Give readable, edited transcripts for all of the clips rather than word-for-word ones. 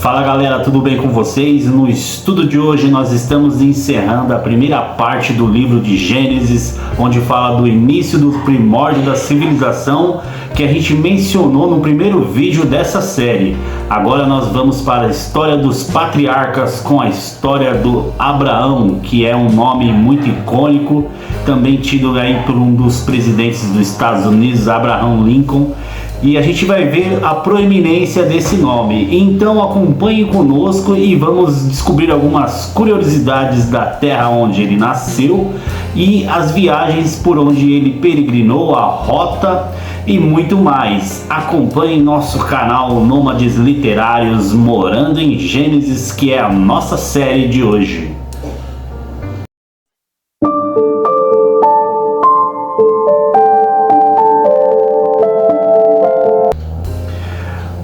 Fala galera, tudo bem com vocês? No estudo de hoje nós estamos encerrando a primeira parte do livro de Gênesis, onde fala do início do primórdio da civilização, que a gente mencionou no primeiro vídeo dessa série. Agora nós vamos para a história dos patriarcas com a história do Abraão, que é um nome muito icônico, também tido aí por um dos presidentes dos Estados Unidos, Abraham Lincoln. E a gente vai ver a proeminência desse nome. Então acompanhe conosco e vamos descobrir algumas curiosidades da terra onde ele nasceu e as viagens por onde ele peregrinou, a rota e muito mais. Acompanhe nosso canal Nômades Literários Morando em Gênesis, que é a nossa série de hoje.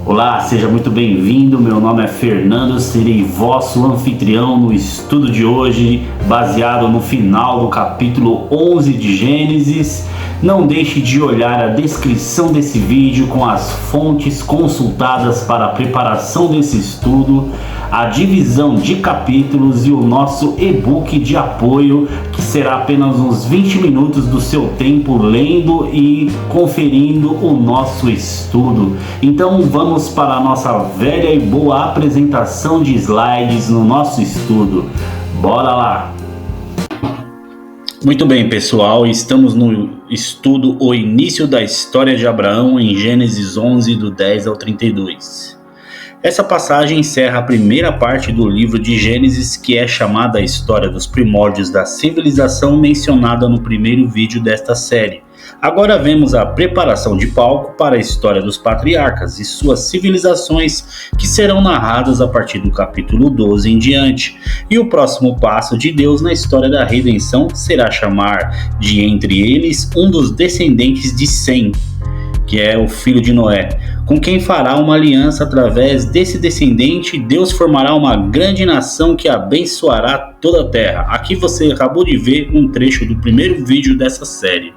Olá, seja muito bem-vindo, meu nome é Fernando, serei vosso anfitrião no estudo de hoje, baseado no final do capítulo 11 de Gênesis. Não deixe de olhar a descrição desse vídeo com as fontes consultadas para a preparação desse estudo, a divisão de capítulos e o nosso e-book de apoio, que será apenas uns 20 minutos do seu tempo lendo e conferindo o nosso estudo. Então vamos para a nossa velha e boa apresentação de slides no nosso estudo. Bora lá! Muito bem, pessoal, estamos no estudo O Início da História de Abraão em Gênesis 11, do 10 ao 32. Essa passagem encerra a primeira parte do livro de Gênesis, que é chamada a História dos Primórdios da Civilização, mencionada no primeiro vídeo desta série. Agora vemos a preparação de palco para a história dos patriarcas e suas civilizações, que serão narradas a partir do capítulo 12 em diante. E o próximo passo de Deus na história da redenção será chamar de entre eles um dos descendentes de Sem, que é o filho de Noé, com quem fará uma aliança. Através desse descendente, Deus formará uma grande nação que abençoará toda a terra. Aqui você acabou de ver um trecho do primeiro vídeo dessa série.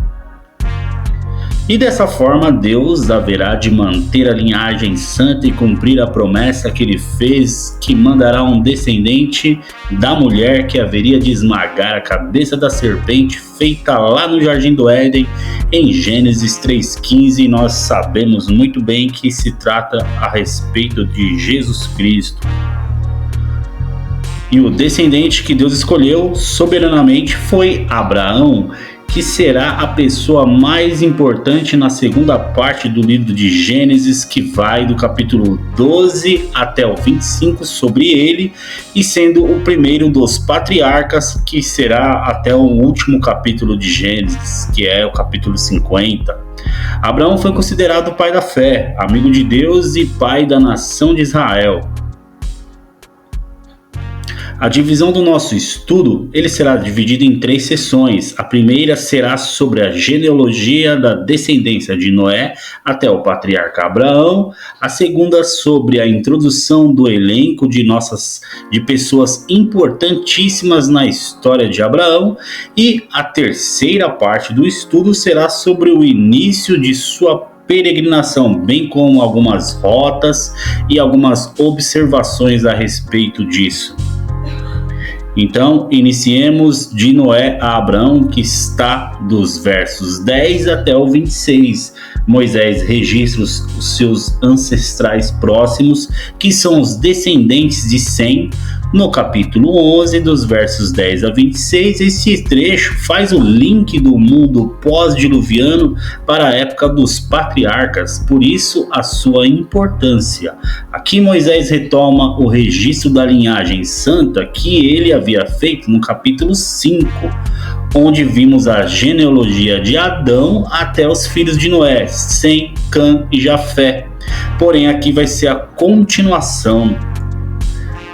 E dessa forma Deus haverá de manter a linhagem santa e cumprir a promessa que ele fez, que mandará um descendente da mulher que haveria de esmagar a cabeça da serpente, feita lá no Jardim do Éden, em Gênesis 3,15. Nós sabemos muito bem que se trata a respeito de Jesus Cristo. E o descendente que Deus escolheu soberanamente foi Abraão, que será a pessoa mais importante na segunda parte do livro de Gênesis, que vai do capítulo 12 até o 25 sobre ele, e sendo o primeiro dos patriarcas, que será até o último capítulo de Gênesis, que é o capítulo 50. Abraão foi considerado pai da fé, amigo de Deus e pai da nação de Israel. A divisão do nosso estudo, ele será dividido em 3 sessões. A primeira será sobre a genealogia da descendência de Noé até o patriarca Abraão. A segunda sobre a introdução do elenco de pessoas importantíssimas na história de Abraão. E a terceira parte do estudo será sobre o início de sua peregrinação, bem como algumas rotas e algumas observações a respeito disso. Então, iniciemos de Noé a Abraão, que está dos versos 10 até o 26. Moisés registra os seus ancestrais próximos, que são os descendentes de Sem, no capítulo 11, dos versos 10 a 26. Esse trecho faz o link do mundo pós-diluviano para a época dos patriarcas, por isso a sua importância. Aqui Moisés retoma o registro da linhagem santa que ele havia feito no capítulo 5, onde vimos a genealogia de Adão até os filhos de Noé, Sem, Cã e Jafé. Porém aqui vai ser a continuação,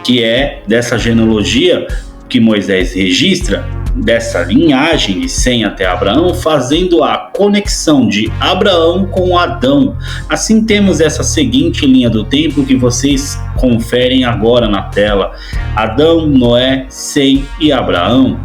que é dessa genealogia que Moisés registra, dessa linhagem de Sem até Abraão, fazendo a conexão de Abraão com Adão. Assim temos essa seguinte linha do tempo que vocês conferem agora na tela: Adão, Noé, Sem e Abraão.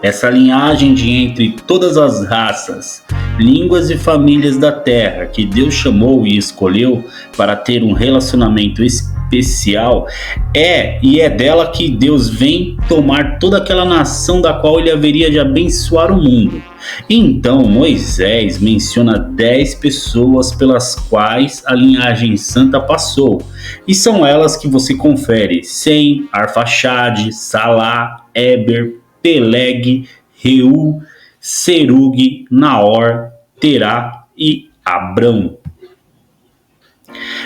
Essa linhagem de entre todas as raças, línguas e famílias da terra que Deus chamou e escolheu para ter um relacionamento espiritual especial, é dela que Deus vem tomar toda aquela nação da qual ele haveria de abençoar o mundo. Então Moisés menciona 10 pessoas pelas quais a linhagem santa passou, e são elas que você confere: Sem, Arfaxade, Salá, Eber, Peleg, Reu, Serug, Naor, Terá e Abrão.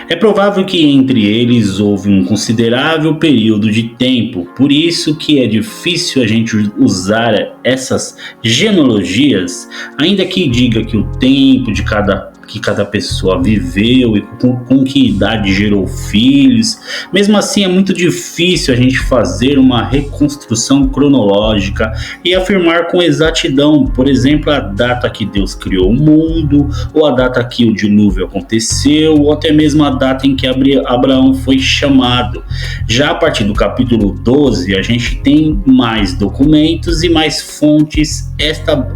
É provável que entre eles houve um considerável período de tempo, por isso que é difícil a gente usar essas genealogias, ainda que diga que o tempo que cada pessoa viveu e com que idade gerou filhos. Mesmo assim, é muito difícil a gente fazer uma reconstrução cronológica e afirmar com exatidão, por exemplo, a data que Deus criou o mundo, ou a data que o dilúvio aconteceu, ou até mesmo a data em que Abraão foi chamado. Já a partir do capítulo 12, a gente tem mais documentos e mais fontes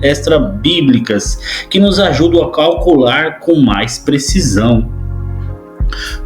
extra-bíblicas que nos ajudam a calcular com mais precisão.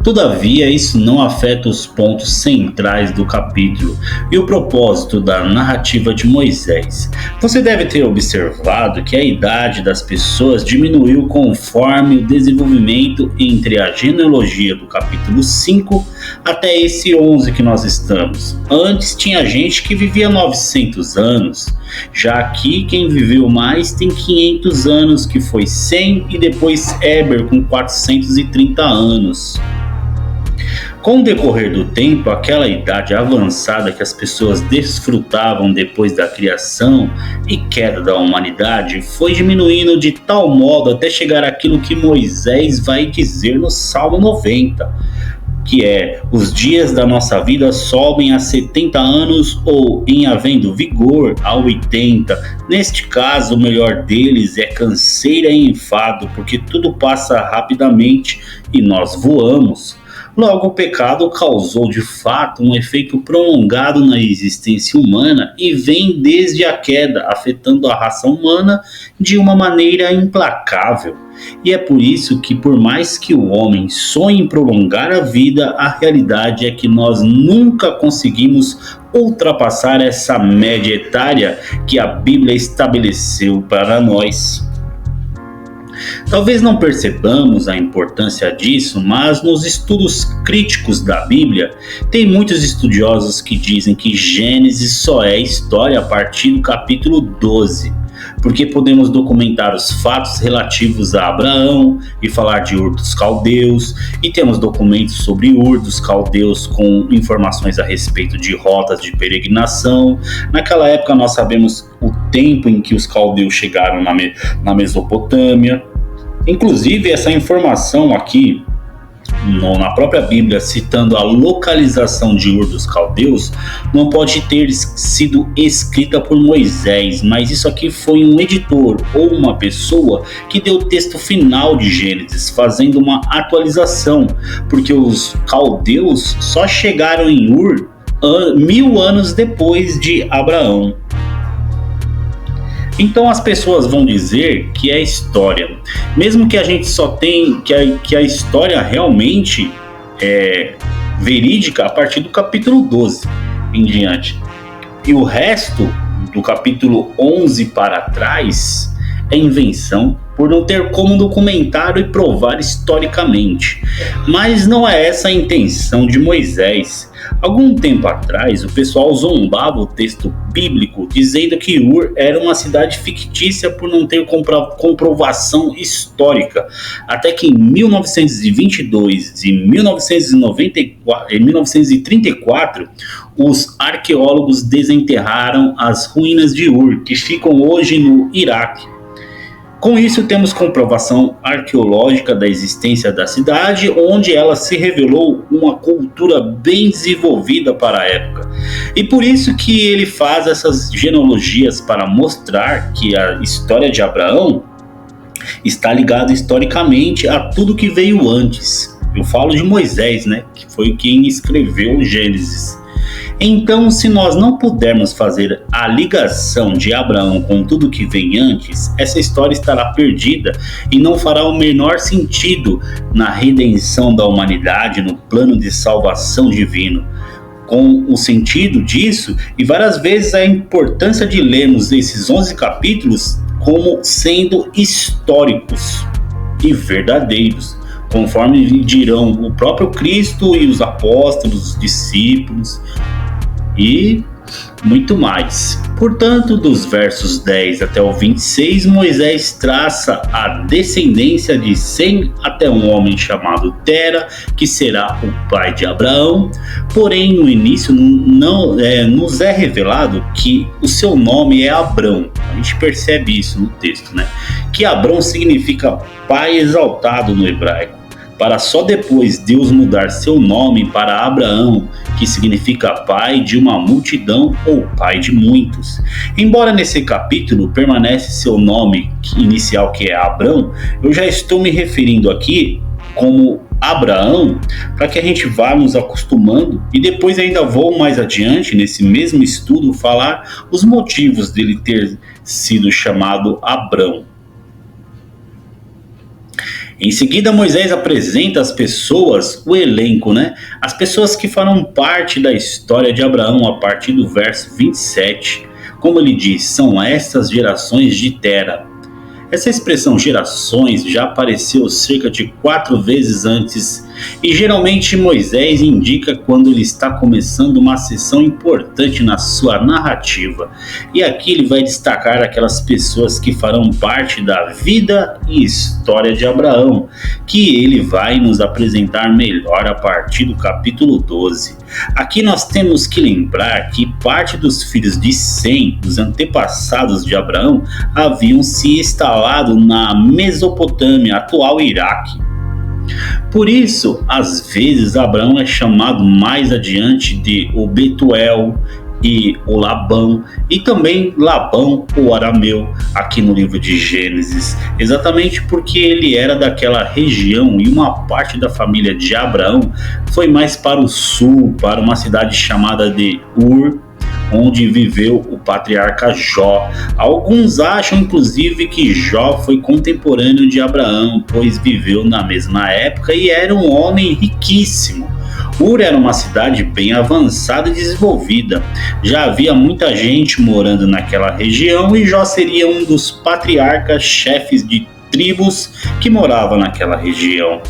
Todavia, isso não afeta os pontos centrais do capítulo e o propósito da narrativa de Moisés. Você deve ter observado que a idade das pessoas diminuiu conforme o desenvolvimento entre a genealogia do capítulo 5 até esse 11 que nós estamos. Antes tinha gente que vivia 900 anos, já aqui quem viveu mais tem 500 anos, que foi Sem, e depois Eber com 430 anos. Com o decorrer do tempo, aquela idade avançada que as pessoas desfrutavam depois da criação e queda da humanidade foi diminuindo de tal modo até chegar àquilo que Moisés vai dizer no Salmo 90, que é: os dias da nossa vida sobem a 70 anos, ou, em havendo vigor, a 80. Neste caso, o melhor deles é canseira e enfado, porque tudo passa rapidamente e nós voamos. Logo, o pecado causou de fato um efeito prolongado na existência humana e vem desde a queda, afetando a raça humana de uma maneira implacável. E é por isso que, por mais que o homem sonhe em prolongar a vida, a realidade é que nós nunca conseguimos ultrapassar essa média etária que a Bíblia estabeleceu para nós. Talvez não percebamos a importância disso, mas nos estudos críticos da Bíblia, tem muitos estudiosos que dizem que Gênesis só é história a partir do capítulo 12, porque podemos documentar os fatos relativos a Abraão e falar de Ur dos Caldeus, e temos documentos sobre Ur dos Caldeus com informações a respeito de rotas de peregrinação. Naquela época nós sabemos o tempo em que os caldeus chegaram na Mesopotâmia. Inclusive, essa informação aqui na própria Bíblia, citando a localização de Ur dos Caldeus, não pode ter sido escrita por Moisés, mas isso aqui foi um editor ou uma pessoa que deu o texto final de Gênesis, fazendo uma atualização, porque os caldeus só chegaram em Ur 1000 anos depois de Abraão. Então as pessoas vão dizer que é história, mesmo que a gente só tem que a história realmente é verídica a partir do capítulo 12 em diante. E o resto do capítulo 11 para trás é invenção, por não ter como documentar e provar historicamente. Mas não é essa a intenção de Moisés. Algum tempo atrás, o pessoal zombava o texto bíblico, dizendo que Ur era uma cidade fictícia por não ter comprovação histórica. Até que em 1922 e 1934, os arqueólogos desenterraram as ruínas de Ur, que ficam hoje no Iraque. Com isso, temos comprovação arqueológica da existência da cidade, onde ela se revelou uma cultura bem desenvolvida para a época. E por isso que ele faz essas genealogias, para mostrar que a história de Abraão está ligada historicamente a tudo que veio antes. Eu falo de Moisés, né, que foi quem escreveu Gênesis. Então, se nós não pudermos fazer a ligação de Abraão com tudo que vem antes, essa história estará perdida e não fará o menor sentido na redenção da humanidade, no plano de salvação divino. Com o sentido disso e várias vezes a importância de lermos esses 11 capítulos como sendo históricos e verdadeiros, conforme dirão o próprio Cristo e os apóstolos, os discípulos e muito mais. Portanto, dos versos 10 até o 26, Moisés traça a descendência de Sem até um homem chamado Tera, que será o pai de Abraão. Porém, no início nos é revelado que o seu nome é Abrão. A gente percebe isso no texto, né? Que Abrão significa pai exaltado no hebraico, para só depois Deus mudar seu nome para Abraão, que significa pai de uma multidão ou pai de muitos. Embora nesse capítulo permanece seu nome inicial, que é Abrão, eu já estou me referindo aqui como Abraão, para que a gente vá nos acostumando e depois ainda vou mais adiante nesse mesmo estudo falar os motivos dele ter sido chamado Abrão. Em seguida, Moisés apresenta às pessoas, o elenco, né? As pessoas que farão parte da história de Abraão a partir do verso 27. Como ele diz, são estas gerações de Tera. Essa expressão gerações já apareceu cerca de 4 vezes antes e geralmente Moisés indica quando ele está começando uma seção importante na sua narrativa. E aqui ele vai destacar aquelas pessoas que farão parte da vida e história de Abraão, que ele vai nos apresentar melhor a partir do capítulo 12. Aqui nós temos que lembrar que parte dos filhos de Sem, os antepassados de Abraão, haviam se instalado na Mesopotâmia, atual Iraque. Por isso, às vezes, Abraão é chamado mais adiante de o Betuel e o Labão, e também Labão, o arameu, aqui no livro de Gênesis, exatamente porque ele era daquela região e uma parte da família de Abraão foi mais para o sul, para uma cidade chamada de Ur, onde viveu o patriarca Jó. Alguns acham inclusive que Jó foi contemporâneo de Abraão, pois viveu na mesma época e era um homem riquíssimo. Ur era uma cidade bem avançada e desenvolvida. Já havia muita gente morando naquela região e Jó seria um dos patriarcas chefes de tribos que morava naquela região.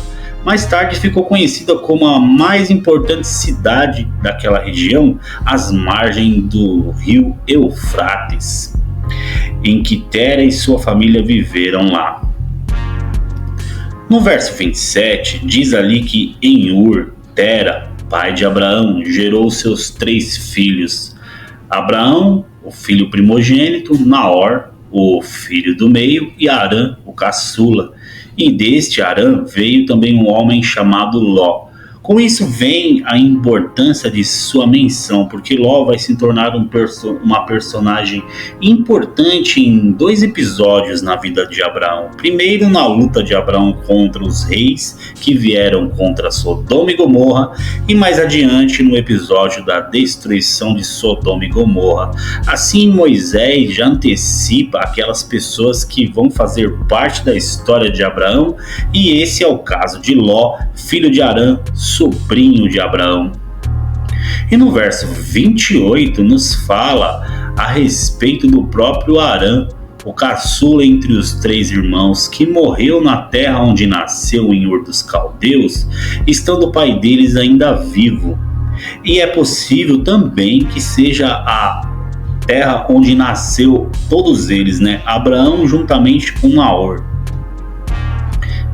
Mais tarde ficou conhecida como a mais importante cidade daquela região, às margens do rio Eufrates, em que Tera e sua família viveram lá. No verso 27, diz ali que em Ur, Tera, pai de Abraão, gerou seus 3 filhos. Abraão, o filho primogênito, Naor, o filho do meio, e Harã, o caçula. E deste Harã veio também um homem chamado Ló. Com isso vem a importância de sua menção, porque Ló vai se tornar uma personagem importante em 2 episódios na vida de Abraão. Primeiro, na luta de Abraão contra os reis que vieram contra Sodoma e Gomorra, e mais adiante no episódio da destruição de Sodoma e Gomorra. Assim, Moisés já antecipa aquelas pessoas que vão fazer parte da história de Abraão, e esse é o caso de Ló, filho de Harã, sobrinho de Abraão. E no verso 28 nos fala a respeito do próprio Harã, o caçula entre os 3 irmãos, que morreu na terra onde nasceu em Ur dos Caldeus, estando o pai deles ainda vivo. E é possível também que seja a terra onde nasceu todos eles, né? Abraão juntamente com Naor.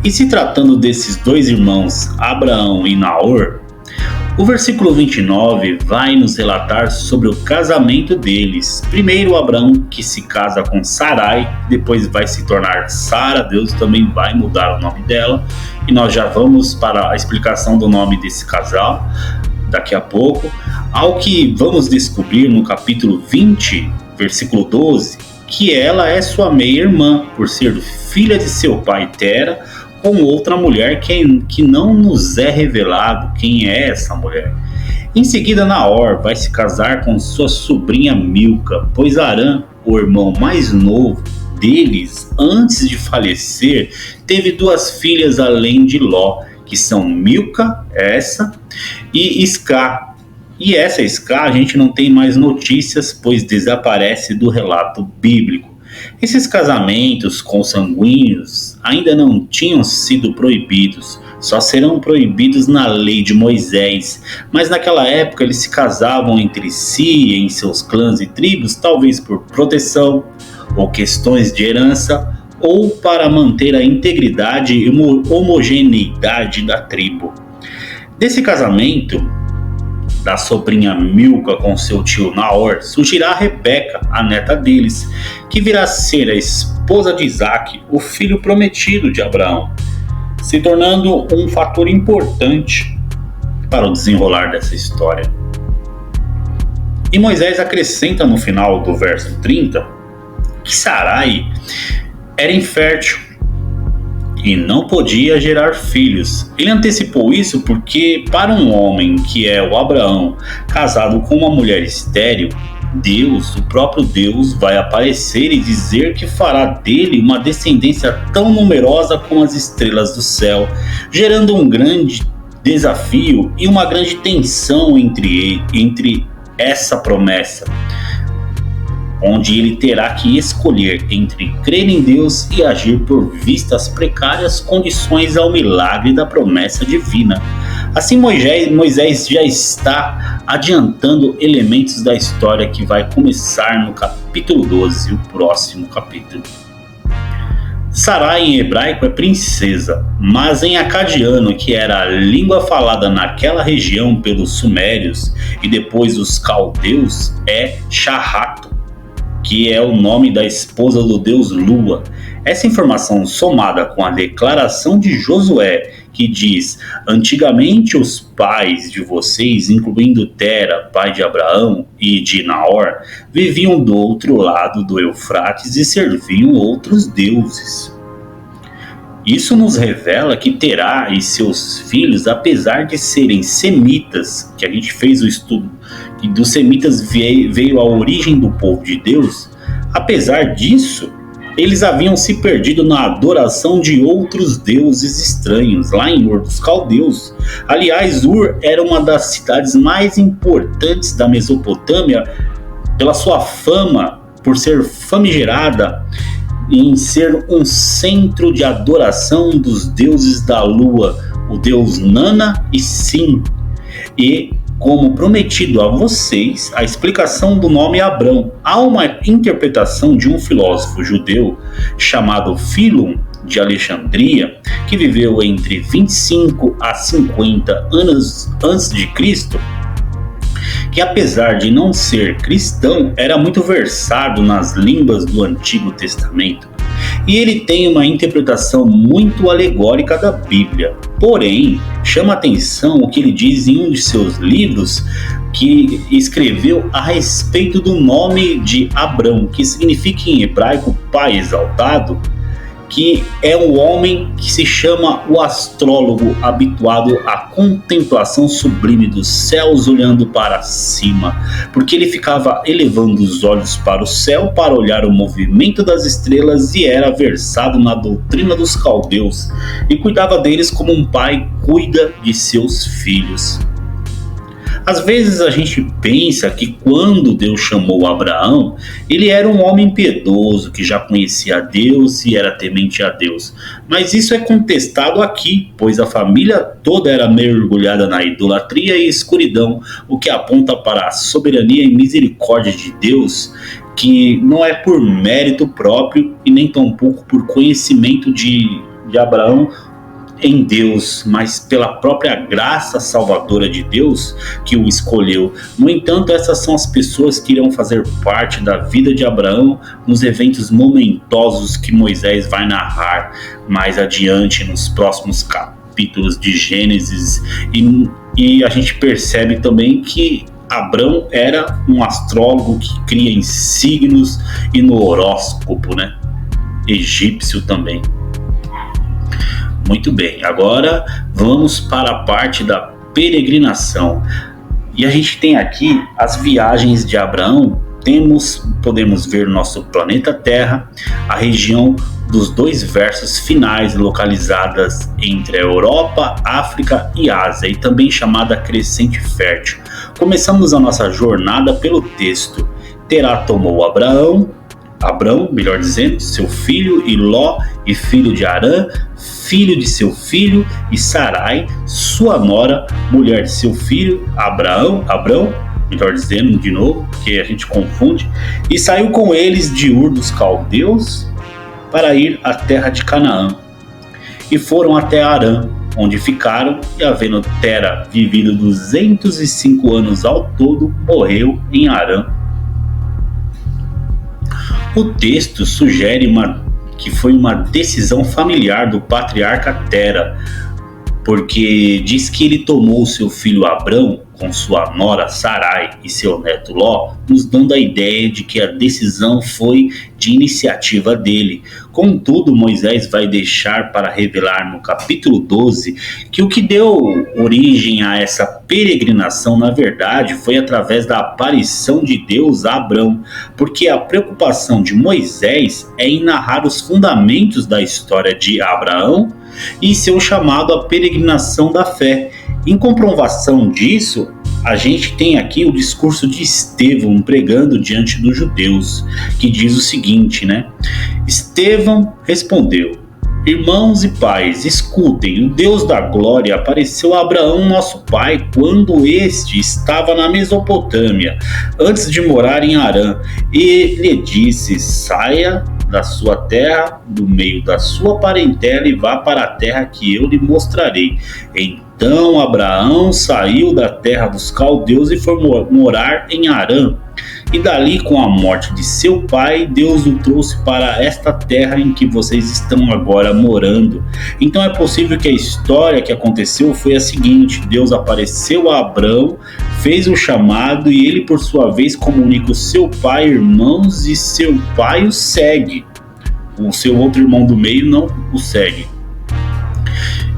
E se tratando desses 2 irmãos, Abraão e Naor, o versículo 29 vai nos relatar sobre o casamento deles. Primeiro Abraão, que se casa com Sarai, depois vai se tornar Sara, Deus também vai mudar o nome dela, e nós já vamos para a explicação do nome desse casal daqui a pouco, ao que vamos descobrir no capítulo 20, versículo 12, que ela é sua meia-irmã, por ser filha de seu pai Tera, com outra mulher que não nos é revelado quem é essa mulher. Em seguida, Naor vai se casar com sua sobrinha Milca, pois Harã, o irmão mais novo deles, antes de falecer, teve 2 filhas além de Ló, que são Milca, e Iscá. E essa Iscá a gente não tem mais notícias, pois desaparece do relato bíblico. Esses casamentos consanguíneos ainda não tinham sido proibidos, só serão proibidos na lei de Moisés, mas naquela época eles se casavam entre si, em seus clãs e tribos, talvez por proteção ou questões de herança, ou para manter a integridade e homogeneidade da tribo. Desse casamento da sobrinha Milca com seu tio Naor, surgirá Rebeca, a neta deles, que virá a ser a esposa de Isaque, o filho prometido de Abraão, se tornando um fator importante para o desenrolar dessa história. E Moisés acrescenta no final do verso 30 que Sarai era infértil e não podia gerar filhos. Ele antecipou isso porque, para um homem que é o Abraão, casado com uma mulher estéril, Deus, o próprio Deus, vai aparecer e dizer que fará dele uma descendência tão numerosa como as estrelas do céu, gerando um grande desafio e uma grande tensão entre essa promessa, onde ele terá que escolher entre crer em Deus e agir por vista às precárias condições ao milagre da promessa divina. Assim, Moisés já está adiantando elementos da história que vai começar no capítulo 12, o próximo capítulo. Sarai em hebraico é princesa, mas em acadiano, que era a língua falada naquela região pelos sumérios e depois os caldeus, é Shahato, que é o nome da esposa do deus Lua. Essa informação, somada com a declaração de Josué, que diz: antigamente os pais de vocês, incluindo Tera, pai de Abraão, e de Naor, viviam do outro lado do Eufrates e serviam outros deuses. Isso nos revela que Terá e seus filhos, apesar de serem semitas, que a gente fez o estudo, que dos semitas veio a origem do povo de Deus, apesar disso, eles haviam se perdido na adoração de outros deuses estranhos, lá em Ur dos Caldeus. Aliás, Ur era uma das cidades mais importantes da Mesopotâmia pela sua fama, por ser famigerada em ser um centro de adoração dos deuses da lua, o deus Nana e Sim. E, como prometido a vocês, a explicação do nome Abrão. Há uma interpretação de um filósofo judeu chamado Filon de Alexandria, que viveu entre 25 a 50 anos antes de Cristo, que apesar de não ser cristão, era muito versado nas línguas do Antigo Testamento. E ele tem uma interpretação muito alegórica da Bíblia. Porém, chama atenção o que ele diz em um de seus livros, que escreveu a respeito do nome de Abrão, que significa em hebraico pai exaltado, que é um homem que se chama o astrólogo, habituado à contemplação sublime dos céus olhando para cima, porque ele ficava elevando os olhos para o céu para olhar o movimento das estrelas e era versado na doutrina dos caldeus e cuidava deles como um pai cuida de seus filhos. Às vezes a gente pensa que quando Deus chamou Abraão, ele era um homem piedoso, que já conhecia a Deus e era temente a Deus. Mas isso é contestado aqui, pois a família toda era mergulhada na idolatria e escuridão, o que aponta para a soberania e misericórdia de Deus, que não é por mérito próprio e nem tampouco por conhecimento de Abraão em Deus, mas pela própria graça salvadora de Deus que o escolheu. No entanto, essas são as pessoas que irão fazer parte da vida de Abraão nos eventos momentosos que Moisés vai narrar mais adiante nos próximos capítulos de Gênesis, e a gente percebe também que Abrão era um astrólogo que cria em signos e no horóscopo, egípcio também. Muito bem, agora vamos para a parte da peregrinação. E a gente tem aqui as viagens de Abraão. Podemos ver nosso planeta Terra, a região dos 2 versos finais localizadas entre a Europa, África e Ásia, e também chamada Crescente Fértil. Começamos a nossa jornada pelo texto. Terá tomou Abrão, melhor dizendo, seu filho, e Ló, e filho de Harã, filho de seu filho, e Sarai, sua nora, mulher de seu filho, Abrão, melhor dizendo, de novo, porque a gente confunde, e saiu com eles de Ur dos Caldeus para ir à terra de Canaã. E foram até Harã, onde ficaram, e havendo Tera vivido 205 anos ao todo, morreu em Harã. O texto sugere que foi uma decisão familiar do patriarca Tera, porque diz que ele tomou seu filho Abrão com sua nora Sarai e seu neto Ló, nos dando a ideia de que a decisão foi de iniciativa dele. Contudo, Moisés vai deixar para revelar no capítulo 12 que o que deu origem a essa peregrinação, na verdade, foi através da aparição de Deus a Abrão, porque a preocupação de Moisés é em narrar os fundamentos da história de Abraão e seu chamado à peregrinação da fé. Em comprovação disso, a gente tem aqui o discurso de Estevão pregando diante dos judeus, que diz o seguinte, né? Estevão respondeu: irmãos e pais, escutem, o Deus da glória apareceu a Abraão, nosso pai, quando este estava na Mesopotâmia, antes de morar em Harã, e lhe disse: saia da sua terra, do meio da sua parentela, e vá para a terra que eu lhe mostrarei. Então Abraão saiu da terra dos caldeus e foi morar em Harã. E dali, com a morte de seu pai, Deus o trouxe para esta terra em que vocês estão agora morando. Então é possível que a história que aconteceu foi a seguinte: Deus apareceu a Abrão, fez o chamado, e ele por sua vez comunica o seu pai, irmãos, e seu pai o segue. O seu outro irmão do meio não o segue.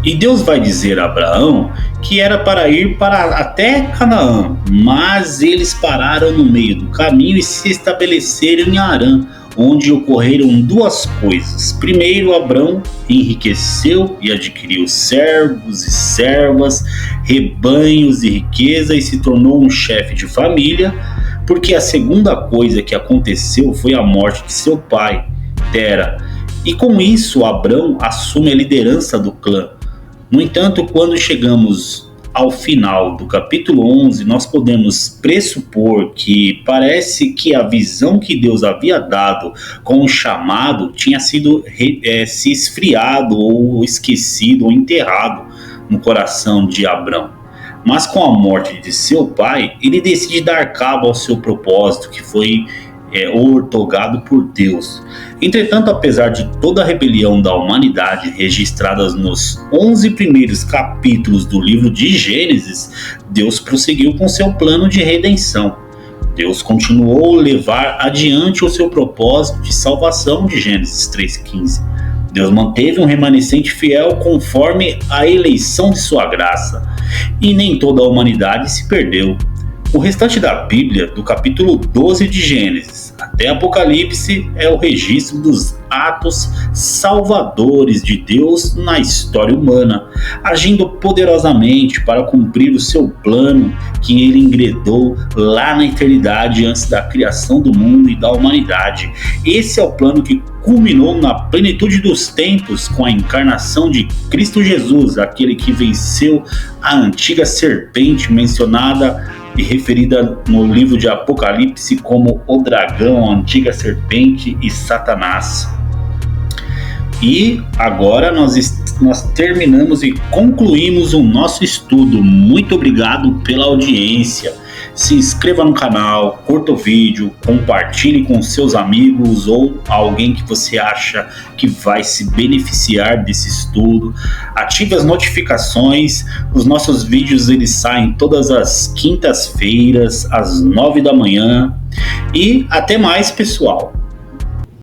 E Deus vai dizer a Abraão que era para ir até Canaã, mas eles pararam no meio do caminho e se estabeleceram em Harã, onde ocorreram 2 coisas. Primeiro, Abrão enriqueceu e adquiriu servos e servas, rebanhos e riqueza, e se tornou um chefe de família, porque a segunda coisa que aconteceu foi a morte de seu pai, Tera. E com isso, Abrão assume a liderança do clã. No entanto, quando chegamos ao final do capítulo 11, nós podemos pressupor que parece que a visão que Deus havia dado com o chamado tinha sido se esfriado ou esquecido ou enterrado no coração de Abrão. Mas com a morte de seu pai, ele decide dar cabo ao seu propósito, que foi outorgado por Deus. Entretanto, apesar de toda a rebelião da humanidade registradas nos 11 primeiros capítulos do livro de Gênesis, Deus prosseguiu com seu plano de redenção. Deus continuou a levar adiante o seu propósito de salvação de Gênesis 3,15. Deus manteve um remanescente fiel conforme a eleição de sua graça, e nem toda a humanidade se perdeu. O restante da Bíblia, do capítulo 12 de Gênesis até Apocalipse, é o registro dos atos salvadores de Deus na história humana, agindo poderosamente para cumprir o seu plano que ele engredou lá na eternidade antes da criação do mundo e da humanidade. Esse é o plano que culminou na plenitude dos tempos com a encarnação de Cristo Jesus, aquele que venceu a antiga serpente mencionada e referida no livro de Apocalipse como o dragão, a antiga serpente e Satanás. E agora nós terminamos e concluímos o nosso estudo. Muito obrigado pela audiência. Se inscreva no canal, curta o vídeo, compartilhe com seus amigos ou alguém que você acha que vai se beneficiar desse estudo. Ative as notificações. Os nossos vídeos eles saem todas as quintas-feiras às 9 da manhã. E até mais, pessoal!